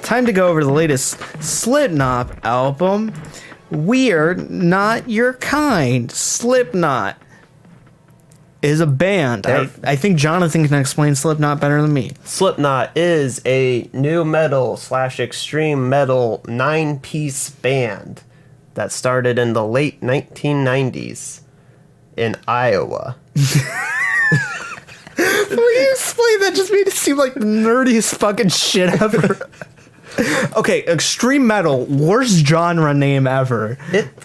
time to go over the latest Slipknot album. We're Not Your Kind. Slipknot is a band. I think Jonathan can explain Slipknot better than me. Slipknot is a new metal / extreme metal 9-piece band that started in the late 1990s in Iowa. Will you explain that? Just made it seem like the nerdiest fucking shit ever. Okay, extreme metal, worst genre name ever.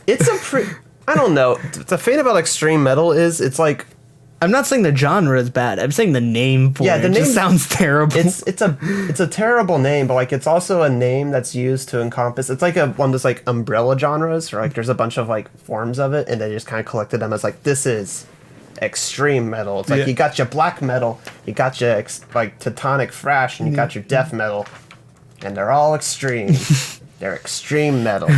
It's a I don't know. The thing about extreme metal is it's like, I'm not saying the genre is bad. I'm saying the name for it. The name just sounds terrible. It's a terrible name, but like it's also a name that's used to encompass. It's like one of those like umbrella genres, or like there's a bunch of like forms of it, and they just kind of collected them as like this is extreme metal. It's like you got your black metal, you got your like Teutonic thrash, and you got your death metal, and they're all extreme. They're extreme metal.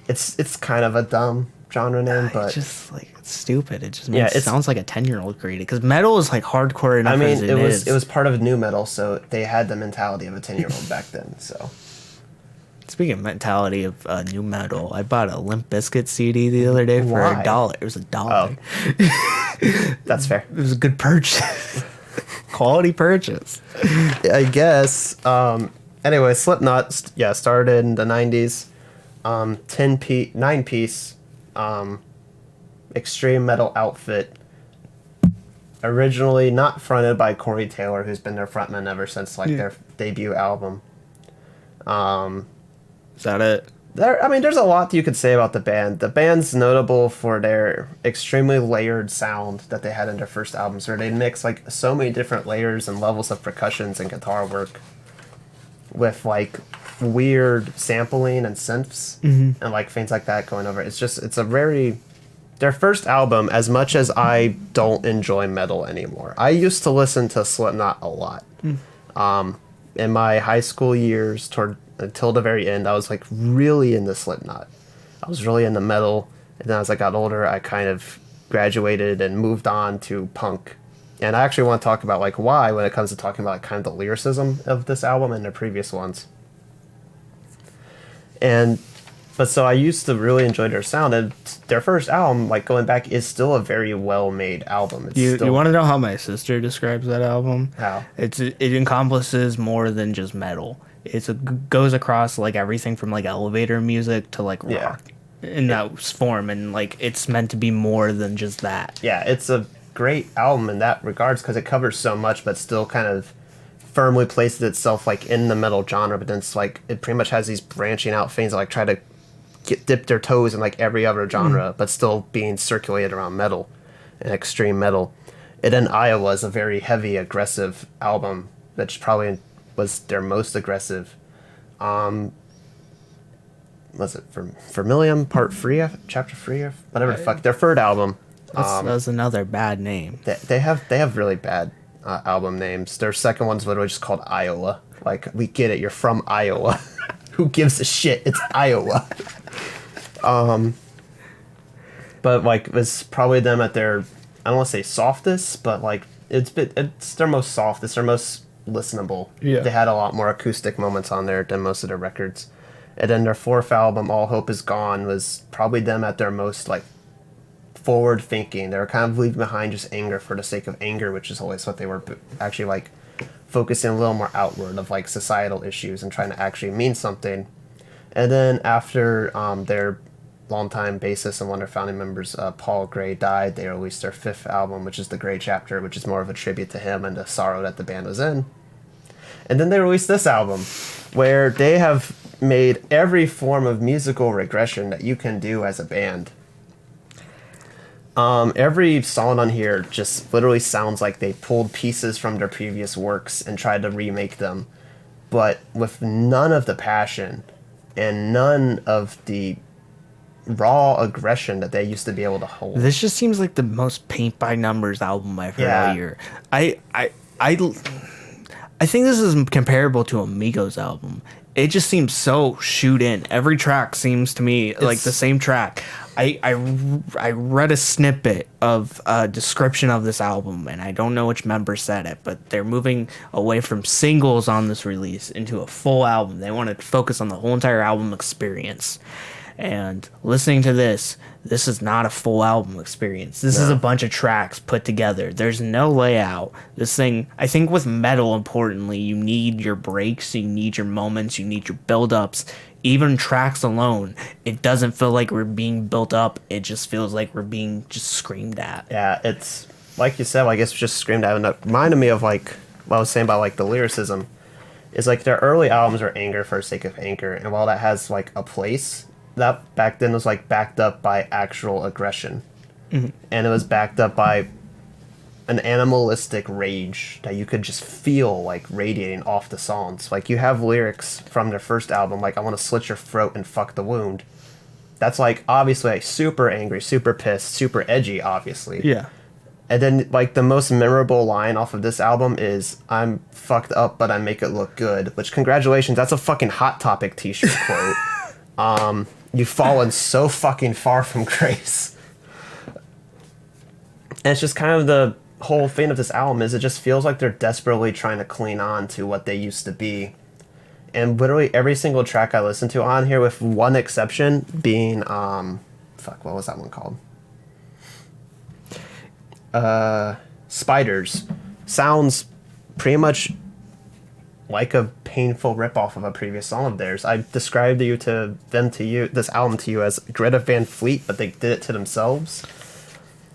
It's kind of a dumb genre name, but just like it's stupid. It just it sounds like a 10-year-old created, because metal is like hardcore enough. I mean, as it was part of new metal, so they had the mentality of a 10-year-old back then. So speaking of mentality of new metal, I bought a Limp Bizkit CD the other day for $1. It was $1. Oh. That's fair. It was a good purchase. Quality purchase, I guess. Anyway, Slipknot started in the 90s. 9-piece extreme metal outfit, originally not fronted by Corey Taylor, who's been their frontman ever since like their debut album. Is that it? There's a lot you could say about the band. The band's notable for their extremely layered sound that they had in their first albums, where they mix like so many different layers and levels of percussions and guitar work with like weird sampling and synths and like things like that going over. Their first album, as much as I don't enjoy metal anymore, I used to listen to Slipknot a lot. In my high school years until the very end, I was like really into Slipknot. I was really into metal, and then as I got older, I kind of graduated and moved on to punk. And I actually want to talk about like why when it comes to talking about like kind of the lyricism of this album and their previous ones. But so I used to really enjoy their sound, and their first album, like going back, is still a very well-made album. You want to know how my sister describes that album? How? It encompasses more than just metal. It goes across like everything from like elevator music to like rock in that form, and like it's meant to be more than just that. Yeah, it's a great album in that regards because it covers so much, but still kind of firmly places itself like in the metal genre. But then it's like it pretty much has these branching out things that like try to dip their toes in like every other genre, but still being circulated around metal and extreme metal. And then Iowa is a very heavy, aggressive album that probably was their most aggressive. Was it Vermilion Part 3, Chapter 3, or whatever the fuck, their third album. That's another bad name. They have really bad album names. Their second one's literally just called Iowa. Like, we get it, you're from Iowa. Who gives a shit? It's Iowa. But like it's probably them at their, I don't want to say softest, but like it's their most soft. It's their most listenable. Yeah. They had a lot more acoustic moments on there than most of their records. And then their fourth album, All Hope Is Gone, was probably them at their most like forward thinking. They were kind of leaving behind just anger for the sake of anger, which is always what they were actually like focusing a little more outward of like societal issues and trying to actually mean something. And then after their longtime bassist and one of their founding members, Paul Gray, died, they released their fifth album, which is The Gray Chapter, which is more of a tribute to him and the sorrow that the band was in. And then they released this album, where they have made every form of musical regression that you can do as a band. Every song on here just literally sounds like they pulled pieces from their previous works and tried to remake them, but with none of the passion and none of the raw aggression that they used to be able to hold. This just seems like the most paint by numbers album I've heard all year. I think this is comparable to Amigo's album it just seems so shoot in. Every track seems to me like the same track. I read a snippet of a description of this album, and I don't know which member said it, but they're moving away from singles on this release into a full album. They want to focus on the whole entire album experience. And listening to this is not a full album experience. This is a bunch of tracks put together. There's no layout. This thing, I think with metal, importantly, you need your breaks, you need your moments, you need your build-ups. Even tracks alone, it doesn't feel like we're being built up. It just feels like we're being just screamed at. Yeah, it's, like you said, I guess just screamed at. And that reminded me of, like, what I was saying about, like, the lyricism. Is, like, their early albums are anger for the sake of anger. And while that has, like, a place, that back then was like backed up by actual aggression, and it was backed up by an animalistic rage that you could just feel like radiating off the songs. Like you have lyrics from their first album like, I want to slit your throat and fuck the wound. That's like obviously like super angry, super pissed, super edgy, obviously. Yeah. And then like the most memorable line off of this album is, I'm fucked up but I make it look good, which congratulations, that's a fucking Hot Topic t-shirt quote. You've fallen so fucking far from grace. And it's just kind of the whole thing of this album is it just feels like they're desperately trying to cling on to what they used to be. And literally every single track I listen to on here, with one exception being, what was that one called? Spiders. Sounds pretty much like a painful ripoff of a previous song of theirs. I described this album to you as Greta Van Fleet, but they did it to themselves.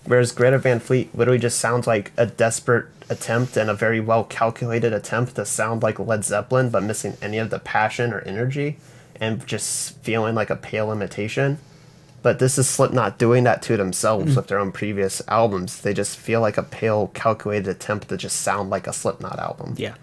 Whereas Greta Van Fleet literally just sounds like a desperate attempt and a very well calculated attempt to sound like Led Zeppelin, but missing any of the passion or energy and just feeling like a pale imitation. But this is Slipknot doing that to themselves with their own previous albums. They just feel like a pale, calculated attempt to just sound like a Slipknot album. Yeah.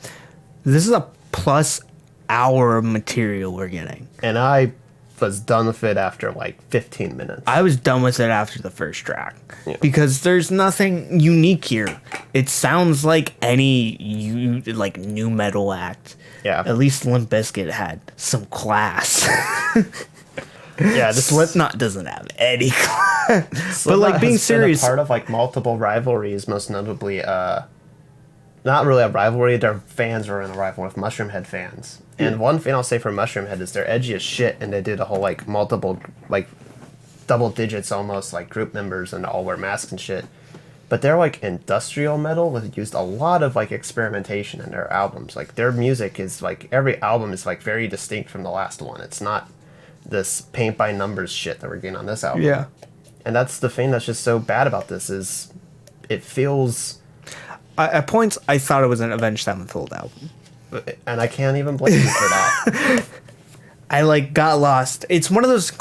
This is a plus hour of material we're getting. And I was done with it after like 15 minutes. I was done with it after the first track. Yeah. Because there's nothing unique here. It sounds like any new metal act. Yeah. At least Limp Bizkit had some class. Yeah, this Slipknot doesn't have any class. But like being serious, part of like multiple rivalries, most notably not really a rivalry, their fans were in a rivalry with Mushroomhead fans. And one thing I'll say for Mushroomhead is they're edgy as shit, and they did a whole like multiple like double digits almost like group members and all wear masks and shit. But they're like industrial metal that used a lot of like experimentation in their albums. Like their music is like, every album is like very distinct from the last one. It's not this paint by numbers shit that we're getting on this album. Yeah. And that's the thing that's just so bad about this is it feels... At points, I thought it was an Avenged Sevenfold album. And I can't even blame you for that. I like got lost. It's one of those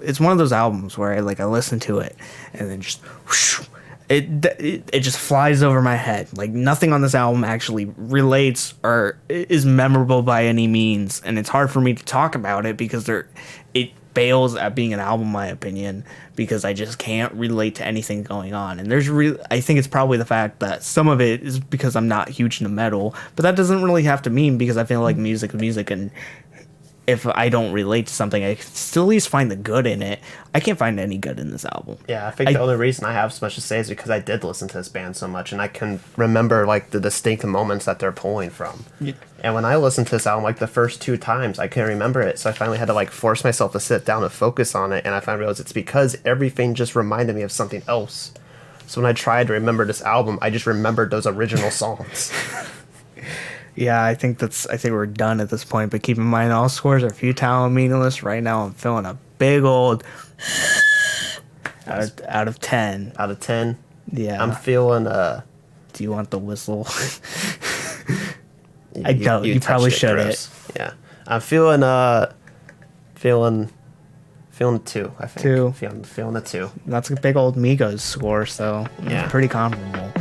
it's one of those albums where I listen to it and then just whoosh, it just flies over my head. Like nothing on this album actually relates or is memorable by any means, and it's hard for me to talk about it because it fails at being an album, in my opinion, because I just can't relate to anything going on. And I think it's probably the fact that some of it is because I'm not huge into metal, but that doesn't really have to mean, because I feel like music, and if I don't relate to something, I can still at least find the good in it. I can't find any good in this album. Yeah, I think the only reason I have so much to say is because I did listen to this band so much, and I can remember like the distinct moments that they're pulling from. Yeah. And when I listened to this album, like the first 2 times, I couldn't remember it, so I finally had to like force myself to sit down and focus on it, and I finally realized it's because everything just reminded me of something else. So when I tried to remember this album, I just remembered those original songs. Yeah, I think we're done at this point, but keep in mind all scores are futile and meaningless. Right now I'm feeling a big old out of 10. Out of 10? Yeah. I'm feeling Do you want the whistle? I don't. You probably should it. Yeah. I'm feeling 2, I think. 2. Feeling a 2. That's a big old Migos score, so yeah, pretty comparable.